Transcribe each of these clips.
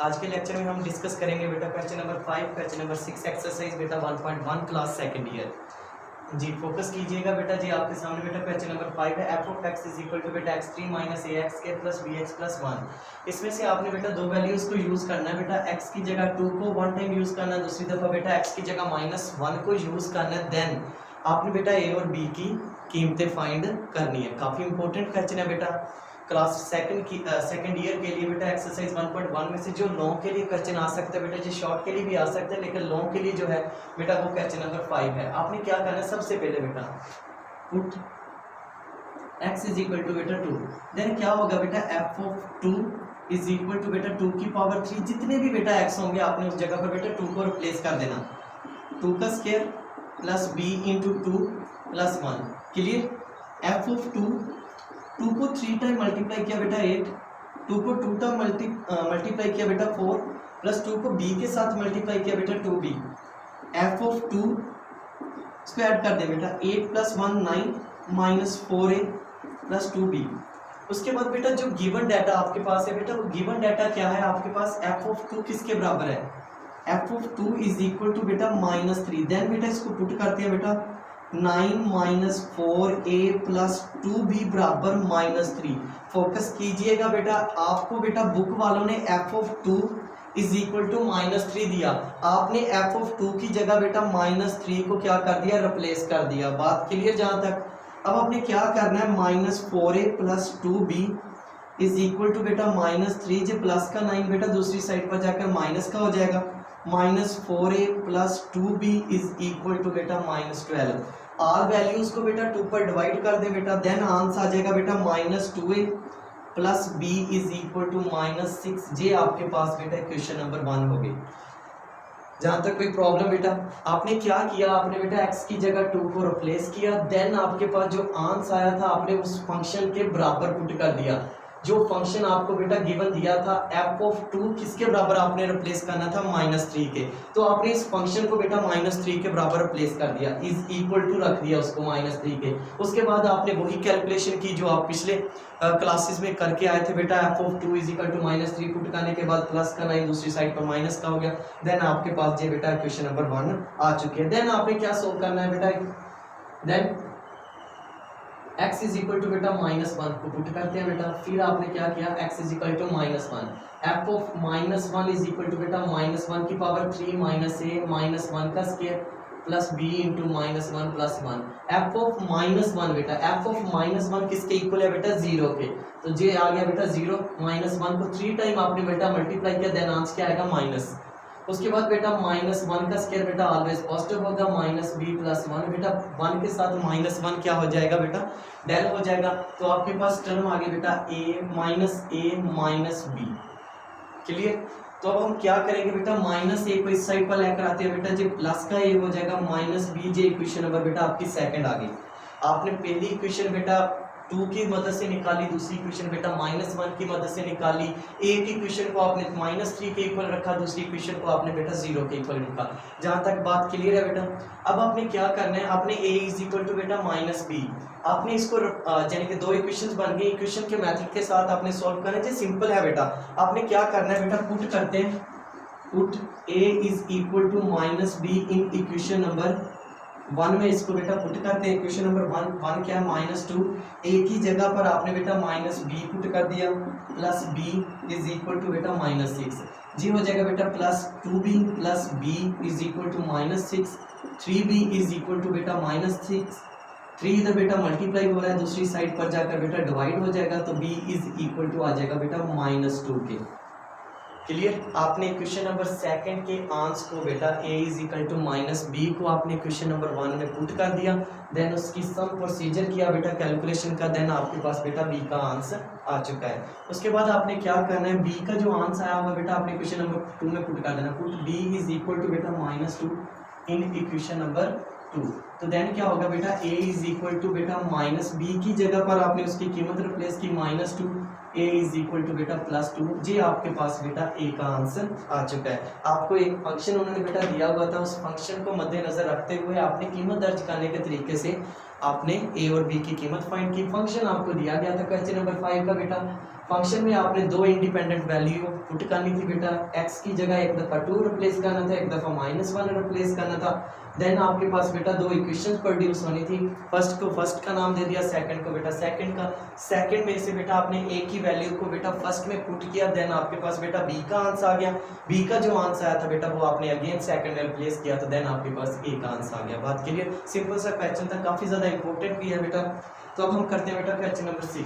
आज के लेक्चर में हम डिस्कस करेंगे बेटा question number 5, question number 6 exercise बेटा 1.1 क्लास सेकंड ईयर। जी फोकस कीजिएगा बेटा। जी आपके सामने बेटा क्वेश्चन नंबर 5 है। F of X is equal to बेटा x3 माइनस ए एक्स के प्लस बी एक्स प्लस 1। इसमें से आपने बेटा दो वैल्यूज को यूज करना है बेटा। x की जगह 2 को वन टाइम यूज करना है, दूसरी दफा बेटा x की जगह -1 को यूज करना है। देन आपने बेटा a और b की कीमतें फाइंड करनी है। काफी इंपॉर्टेंट क्वेश्चन है बेटा क्लास सेकंड ईयर के लिए बेटा। एक्सरसाइज 1.1 में से जो लॉन्ग के लिए क्वेश्चन आ सकता है बेटा, जो शॉर्ट के लिए भी आ सकता है, लेकिन लॉन्ग के लिए जो है बेटा वो क्वेश्चन नंबर 5 है। आपने क्या करना है, सबसे पहले बेटा put x is equal to बेटा 2। देन क्या होगा बेटा f of 2 is equal to बेटा 2 की पावर 3। जितने भी बेटा x होंगे आपने उस जगह पर बेटा 2 को रिप्लेस कर देना। 2 का square plus b into 2 plus 1। Clear. f of 2 को 3 टाइम मल्टीप्लाई किया बेटा 8, 2 को 2 टाइम मल्टीप्लाई किया बेटा 4, प्लस 2 को b के साथ मल्टीप्लाई किया बेटा 2b। f ऑफ 2 इसको ऐड कर दे बेटा 8 plus 1 9 minus 4a plus 2b। उसके बाद बेटा जो गिवन डाटा आपके पास है बेटा, वो गिवन डाटा क्या है आपके पास, f ऑफ 2 किसके बराबर है, f of 2 is equal to बेटा -3। देन बेटा इसको पुट करते हैं बेटा 9 माइनस 4a प्लस 2b बराबर -3। फोकस कीजिएगा बेटा, आपको बेटा बुक वालों ने f of 2 is equal to -3 दिया, आपने f ऑफ 2 की जगह बेटा -3 को क्या कर दिया, रिप्लेस कर दिया। बात क्लियर जहां तक। अब आपने क्या करना है, -4a plus 2b is equal to बेटा -3। जो प्लस का 9 बेटा दूसरी साइड पर जाकर माइनस का हो जाएगा, -4a plus 2b is equal to बेटा -12। ऑल वैल्यूज को बेटा 2 पर डिवाइड कर दे बेटा। देन आंसर आ जाएगा बेटा -2a plus b is equal to -6। जे आपके पास बेटा क्वेश्चन नंबर 1 हो गई। जहां तक कोई प्रॉब्लम बेटा, आपने क्या किया, आपने बेटा x की जगह 2 को रिप्लेस किया। देन आपके पास जो आंसर आया था आपने उस फंक्शन के बराबर पुट कर दिया। जो फंक्शन आपको बेटा गिवन दिया था f ऑफ 2 किसके बराबर आपने रिप्लेस करना था, -3 के। तो आपने इस फंक्शन को बेटा -3 के बराबर रिप्लेस कर दिया, इज इक्वल टू रख दिया उसको -3 के। उसके बाद आपने वही कैलकुलेशन की जो आप पिछले क्लासेस में करके आए थे बेटा। f of 2 is equal to -3 put करने के बाद प्लस का 9 दूसरी साइड पर माइनस का हो गया। देन आपके पास ये बेटा क्वेश्चन नंबर 1 आ चुके हैं। देन आपने क्या सोल्व करना है बेटा, then x is equal to बेटा -1 को पुट करते हैं बेटा। फिर आपने क्या किया, x is equal to -1, f of -1 is equal to बेटा -1 की पावर 3 माइनस a -1 का square plus b into -1 plus 1। f of -1 बेटा, f ऑफ -1 किसके इक्वल है बेटा, 0 के। तो ये आ गया बेटा 0। -1 को 3 टाइम आपने बेटा मल्टीप्लाई किया, देन आंसर क्या आएगा माइनस। उसके बाद बेटा -1 का स्क्वायर बेटा ऑलवेज पॉजिटिव होगा, -b प्लस 1 बेटा 1 के साथ -1 क्या हो जाएगा बेटा, डेल हो जाएगा। तो आपके पास टर्म आ गया बेटा a माइनस b। क्लियर। तो अब हम क्या करेंगे बेटा, -a को इस साइड पर लेकर आते हैं बेटा, जो प्लस का a हो जाएगा -b। जे इक्वेशन नंबर बेटा आपकी सेकंड आ गई। आपने पहली इक्वेशन बेटा 2 की मदद से निकाली, दूसरी इक्वेशन बेटा -1 की मदद से निकाली। एक इक्वेशन को आपने -3 के इक्वल रखा, दूसरी इक्वेशन को आपने बेटा 0 के इक्वल रखा। जहां तक बात क्लियर है बेटा। अब आपने क्या करना है, आपने a इज इक्वल टू बेटा -b, आपने इसको यानी कि दो इक्वेशंस बन गई, इक्वेशन के मेथड के साथ आपने सॉल्व करना है। सिंपल है बेटा। आपने क्या करना है बेटा, पुट करते हैं, put a is equal to -b in equation number 1 में इसको बेटा पुट करते हैं। इक्वेशन नंबर 1 क्या है, -2। a की जगह पर आपने बेटा -b पुट कर दिया, plus b is equal to बेटा -6। जी हो जाएगा बेटा plus 2b plus b is equal to -6। 3b is equal to बेटा -6। 3 इधर बेटा मल्टीप्लाई हो रहा है, दूसरी साइड पर जाकर बेटा डिवाइड हो जाएगा, तो b इज इक्वल टू आ जाएगा बेटा -2 के। क्लियर। आपने क्वेश्चन नंबर सेकंड के आंसर को बेटा a is equal to -b को आपने क्वेश्चन नंबर 1 में पुट कर दिया। देन उसकी सम प्रोसीजर किया बेटा कैलकुलेशन का। देन आपके पास बेटा b का आंसर आ चुका है। उसके बाद आपने क्या करना है, b का जो आंसर आया हुआ बेटा आपने क्वेश्चन नंबर 2 में पुट कर देना। Put b is equal to बेटा -2 इन इक्वेशन नंबर 2। तो देन क्या होगा बेटा, a इज इक्वल टू बेटा -b की जगह पर आपने उसकी कीमत रिप्लेस की -2, a इज इक्वल टू बेटा +2। ये आपके पास बेटा a का आंसर आ चुका है। आपको एक फंक्शन उन्होंने बेटा दिया हुआ था, उस फंक्शन को मद्देनजर रखते हुए आपने कीमत दर्ज करने के तरीके से आपने a और b की कीमत फाइंड की। फंक्शन आपको दिया गया था क्वेश्चन नंबर 5 का बेटा। फंक्शन में आपने दो इंडिपेंडेंट वैल्यू पुट करनी थी बेटा, x की जगह एक दफ़ा 2 रिप्लेस करना था, एक दफ़ा -1 रिप्लेस करना था। देन आपके पास बेटा दो इक्वेशंस प्रोड्यूस होनी थी, फर्स्ट को फर्स्ट का नाम दे दिया, सेकंड को बेटा सेकंड का। सेकंड में से बेटा आपने a की वैल्यू को बेटा फर्स्ट में पुट किया, देन आपके पास बेटा b का आंसर आ गया। b का जो आंसर आया था बेटा वो आपने अगेन सेकंड में रिप्लेस किया, तो देन आपके पास a का आंसर आ गया। बात क्लियर? सिंपल सा क्वेश्चन था, काफ़ी ज़्यादा इंपॉर्टेंट भी है बेटा। तो अब हम करते हैं बेटा क्वेश्चन नंबर 6।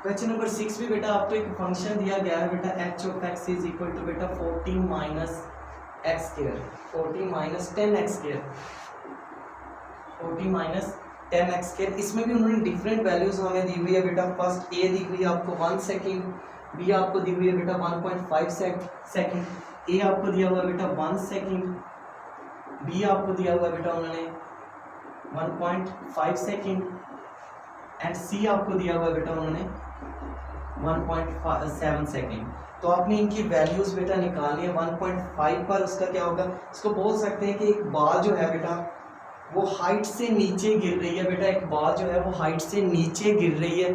क्वेश्चन नंबर 6 भी बेटा आपको एक फंक्शन दिया गया है बेटा, h of x is equal to बेटा 14 minus X square, 14 minus 10x square, 14 minus 10x square. इसमें भी उन्होंने डिफरेंट वैल्यूज हमें दी हुई है बेटा। फर्स्ट a दी हुई है आपको 1 सेकेंड, b आपको दी हुई है बेटा 1.5 सेकेंड, a आपको दिया हुआ है बेटा 1 सेकेंड, b आपको दिया हुआ है बेटा उन्होंने 1.5 सेकेंड एंड c आपको दिया हुआ है बेटा उन्होंने 1.7 सेकेंड। तो आपने इनकी वैल्यूज बेटा निकालनी है। 1.5 पर उसका क्या होगा, इसको बोल सकते हैं कि एक बॉल जो है बेटा वो हाइट से नीचे गिर रही है बेटा, एक बॉल जो है वो हाइट से नीचे गिर रही है,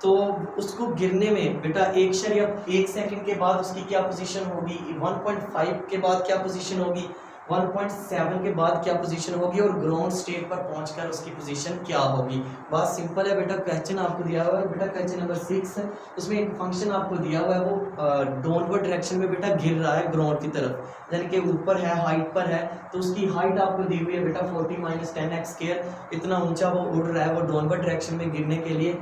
तो उसको गिरने में बेटा एक सेकंड के बाद उसकी क्या पोजीशन होगी, 1.5 के बाद क्या पोजीशन होगी, 1.7 के बाद क्या पोजीशन होगी, और ग्राउंड स्टेट पर पहुंचकर उसकी पोजीशन क्या होगी। बात सिंपल है बेटा। क्वेश्चन आपको दिया हुआ है बेटा, क्वेश्चन नंबर 6 है, उसमें एक फंक्शन आपको दिया हुआ है, वो डाउनवर्ड डायरेक्शन में बेटा गिर रहा है ग्राउंड की तरफ, यानी कि ऊपर है, हाइट पर है, तो उसकी हाइट आपको दी हुई है बेटा 40 माइनस 10x स्क्वायर। इतना ऊंचा वो उड़ रहा है, वो डाउनवर्ड डायरेक्शन में गिरने के लिए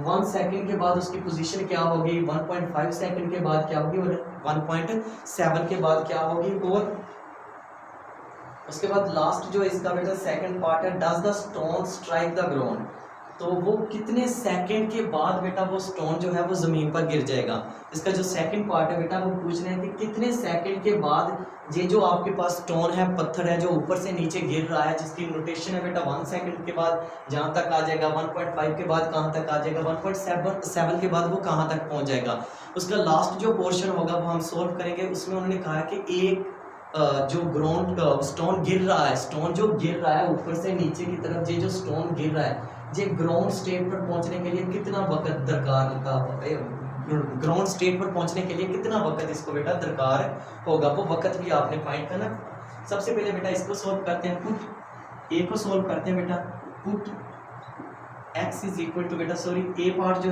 1 सेकंड के बाद उसकी पोजीशन क्या होगी, 1.5 सेकंड के बाद क्या होगी, और 1.7 के बाद क्या होगी, और उसके बाद लास्ट जो इसका बेटा सेकंड पार्ट है, does the stone strike the ground, तो वो कितने सेकंड के बाद बेटा वो स्टोन जो है वो ज़मीन पर गिर जाएगा। इसका जो सेकंड पार्ट है बेटा वो पूछ रहे हैं कि कितने सेकंड के बाद ये जो आपके पास स्टोन है, पत्थर है जो ऊपर से नीचे गिर रहा है, जिसकी नोटेशन है बेटा 1 सेकंड के बाद जहाँ तक आ जाएगा, 1.5 के बाद कहाँ तक आ जाएगा, 1.7 के बाद वो कहाँ तक पहुँच जाएगा। उसका लास्ट जो पोर्शन होगा वो हम सोल्व करेंगे। उसमें उन्होंने कहा कि एक जो ग्राउंड स्टोन गिर रहा है, स्टोन जो गिर रहा है ऊपर से नीचे की तरफ, ये जो स्टोन गिर रहा है, ये ग्राउंड स्टेट पर पहुंचने के लिए कितना वक्त दरकार का, ग्राउंड स्टेट पर पहुंचने के लिए कितना वक्त इसको बेटा दरकार होगा, वो वक्त भी आपने फाइंड करना। सबसे पहले बेटा इसको सोल्व करते हैं, पुट ए को सोल्व करते हैं बेटा। Put x is equal to बेटा, सॉरी ए पार्ट जो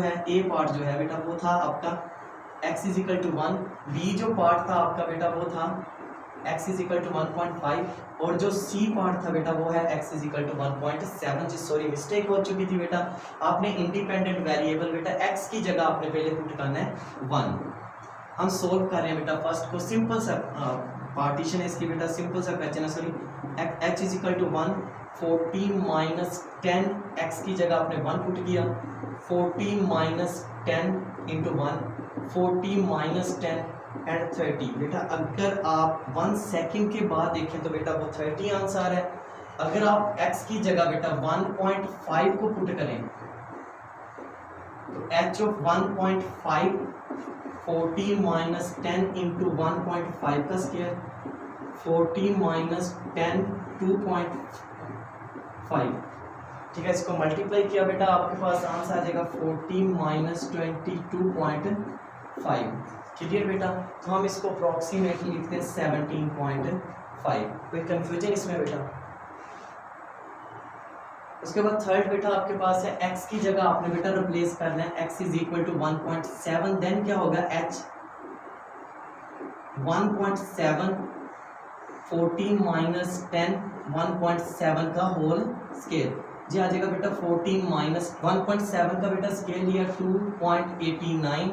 है बेटा वो था आपका x is equal to 1, B जो पार्ट था आपका बेटा वो था x इज इक्वल टू 1.5, और जो c पार्ट था बेटा वो है x इज इक्वल टू 1.7। जी सॉरी मिस्टेक हो चुकी थी बेटा, आपने इंडिपेंडेंट वेरिएबल बेटा x की जगह आपने पहले पुट करना है 1। हम सोल्व कर रहे हैं बेटा फर्स्ट को, सिंपल सा पार्टीशन है इसकी बेटा, सिंपल सा क्वेश्चन है, sorry h is equal to 1, 14 minus 10, x की जगह आपने 1 पुट किया, 14 माइनस 10 इंटू 1, 14 माइनस 10 एंड 30। बेटा अगर आप 1 सेकंड के बाद देखें तो बेटा वो 30 आंसर है। अगर आप x की जगह बेटा 1.5 को पुट करें तो h ऑफ 1.5 14 माइनस 10 इंटू 1.5 का स्क्वायर, 14 माइनस 10 2.5, ठीक है। इसको मल्टीप्लाई किया बेटा आपके पास आंसर आ जाएगा 14 माइनस 22.5। क्लियर बेटा? तो हम इसको अप्रॉक्सीमेटली लिखते हैं 17.5। कोई कंफ्यूजन इसमें बेटा? उसके बाद थर्ड बेटा आपके पास है x की जगह आपने बेटा रिप्लेस करना है, x is equal to 1.7, then क्या होगा h 1.7 14 माइनस 10 1.7 का होल स्केल जी आ जाएगा बेटा 14 माइनस 1.7 का बेटा स्केल लिया 2.89,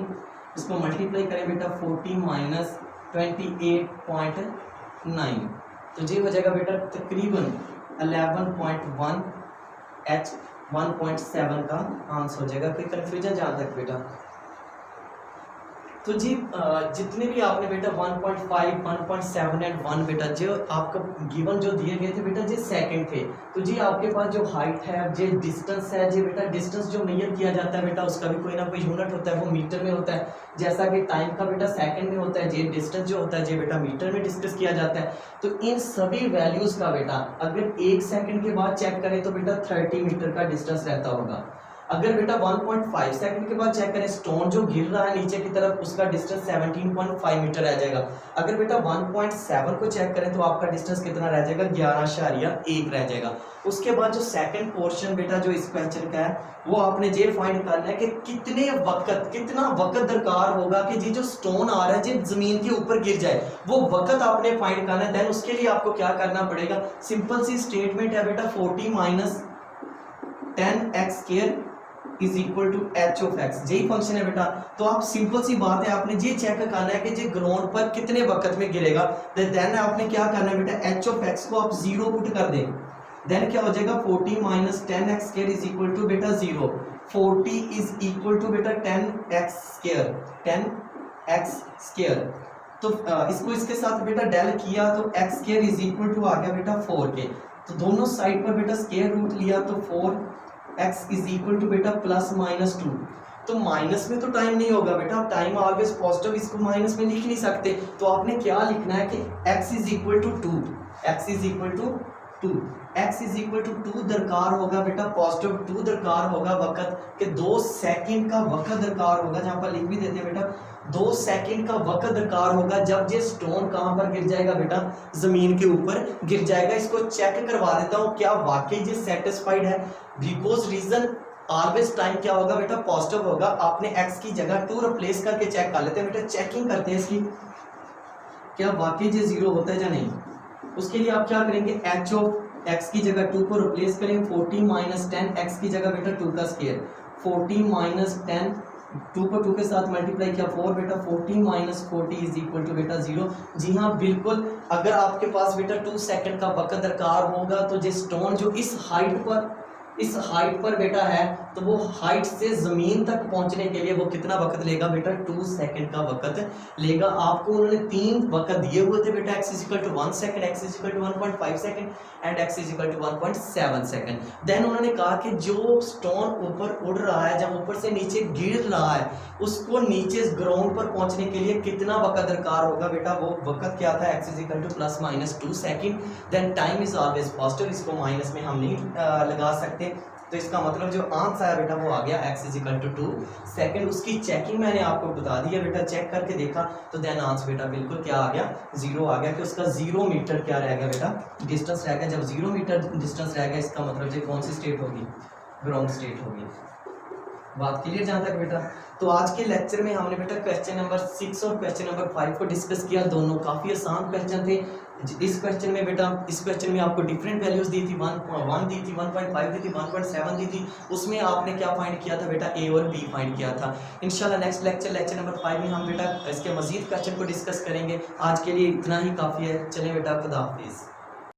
इसको मल्टीप्लाई करें बेटा 14 माइनस 28.9, तो ये हो जाएगा बेटा तकरीबन 11.1 h 1.7 का आंसर हो जाएगा। कोई कन्फ्यूजन जहाँ तक बेटा? तो जी जितने भी आपने बेटा 1.5, 1.7 एंड 1 बेटा जो आपका गिवन जो दिए गए थे बेटा जी सेकंड थे। तो जी आपके पास जो हाइट है, जो डिस्टेंस है जी बेटा, डिस्टेंस जो मेजर किया जाता है बेटा उसका भी कोई ना कोई यूनिट होता है, वो मीटर में होता है। जैसा कि टाइम का बेटा सेकंड में होता है, जी डिस्टेंस जो होता है जी बेटा मीटर में डिस्कस किया जाता है। तो इन सभी वैल्यूज का बेटा अगर 1 सेकंड के बाद चेक करें तो बेटा 30 मीटर का डिस्टेंस रहता होगा। अगर बेटा 1.5 सेकंड के बाद चेक करें, स्टोन जो गिर रहा है नीचे की तरफ उसका डिस्टेंस 17.5 मीटर रह जाएगा। अगर बेटा 1.7 को चेक करें तो आपका डिस्टेंस कितना रह जाएगा, 11.1 रह जाएगा। उसके बाद जो सेकंड पोर्शन बेटा जो इस क्वेश्चन का है वो आपने ये फाइंड करना है कि कितना वक्त दरकार होगा कि जी जो स्टोन आ रहा है जी जमीन के ऊपर गिर जाए, वो वक्त आपने फाइंड करना है। देन उसके लिए आपको क्या करना पड़ेगा, सिंपल सी स्टेटमेंट है बेटा 40 minus 10x square is equal to H of X, यही फंक्शन है बेटा। तो आप सिंपल सी बात है, आपने ये चेक करना है कि ये ग्राउंड पर कितने वक्त में गिरेगा। देन आपने क्या करना है बेटा, एच ऑफ एक्स को आप 0 पुट कर दें। देन क्या हो जाएगा 40 minus 10x square is equal to बेटा 0। 40 इज इक्वल टू बेटा 10x स्क्वायर। तो इसको इसके साथ बेटा डेल किया तो x square is equal to आ गया बेटा 4 के। तो दोनों साइड पर बेटा स्क्वायर रूट लिया तो 4x इज इक्वल टू बेटा प्लस माइनस 2। तो माइनस में तो टाइम नहीं होगा बेटा, टाइम ऑलवेज पॉजिटिव, इसको माइनस में लिख नहीं सकते। तो आपने क्या लिखना है कि x is equal to 2, x is equal to 2, x is equal to 2 दरकार होगा बेटा, पॉजिटिव 2 दरकार होगा वक्त के 2 सेकंड का वक्त दरकार होगा। जहां पर लिख भी देते हैं बेटा 2 सेकंड का वक्त दरकार होगा जब ये स्टोन कहां पर गिर जाएगा बेटा, जमीन के ऊपर गिर जाएगा। इसको चेक करवा देता हूं क्या वाकई ये सेटिस्फाइड है, बिकॉज रीजन ऑलवेज टाइम क्या होगा बेटा, पॉजिटिव होगा। आपने x की जगह 2 रिप्लेस करके चेक कर लेते हैं बेटा, चेकिंग करते हैं इसकी क्या वाकई ये 0 होता है या नहीं। उसके लिए आप क्या करेंगे, h ऑफ x की जगह 2 को रिप्लेस करेंगे, 40 माइनस 10 x की जगह बेटा 2 का स्क्वायर, 40 माइनस 10 2 को 2 के साथ मल्टीप्लाई किया 4 बेटा, 40 माइनस 40 इज इक्वल टू बेटा 0। जी हाँ बिल्कुल, अगर आपके पास बेटा 2 सेकंड का वक्त दरकार होगा तो जो स्टोन जो इस हाइट पर बेटा है, तो वो हाइट से जमीन तक पहुंचने के लिए वो कितना वक्त लेगा बेटा, 2 सेकंड का वक्त लेगा। आपको उन्होंने 3 वक्त दिए हुए थे बेटा, x is equal to 1 second, x is equal to 1.5 second and x is equal to 1.7 second. Then उन्होंने कहा कि जो स्टोन ऊपर उड़ रहा है, जब ऊपर से नीचे गिर रहा है, उसको नीचे ग्राउंड पर पहुंचने के लिए कितना वक्त दरकार होगा बेटा, वो वक्त क्या था, x is equal to plus minus 2 second. Then time is always positive, इसको माइनस में हम नहीं लगा सकते। तो इसका मतलब जो आंसर है बेटा वो आ गया x is equal to 2 second. उसकी चेकिंग मैंने आपको बता दी है बेटा, चेक करके देखा तो देन आंसर बेटा बिल्कुल क्या आ गया, 0 आ गया कि उसका 0 मीटर क्या रह गया बेटा, डिस्टेंस रह गया। जब 0 मीटर डिस्टेंस रह गया इसका मतलब ये कौन सी स्टेट होगी, ग्राउंड स्टेट होगी। बात क्लियर जहाँ तक बेटा। तो आज के लेक्चर में हमने बेटा क्वेश्चन नंबर 6 और क्वेश्चन नंबर 5 को डिस्कस किया। दोनों काफ़ी आसान क्वेश्चन थे। इस क्वेश्चन में बेटा, इस क्वेश्चन में आपको डिफरेंट वैल्यूज दी थी, 1 दी थी, 1.5 दी थी, 1.7 दी थी। उसमें आपने क्या फाइंड किया था बेटा, A और B फाइंड किया था। इंशाल्लाह नेक्स्ट लेक्चर नंबर 5 में हम बेटा इसके मजीद क्वेश्चन को डिस्कस करेंगे। आज के लिए इतना ही काफ़ी है। चलें बेटा, खुदा हाफिज़।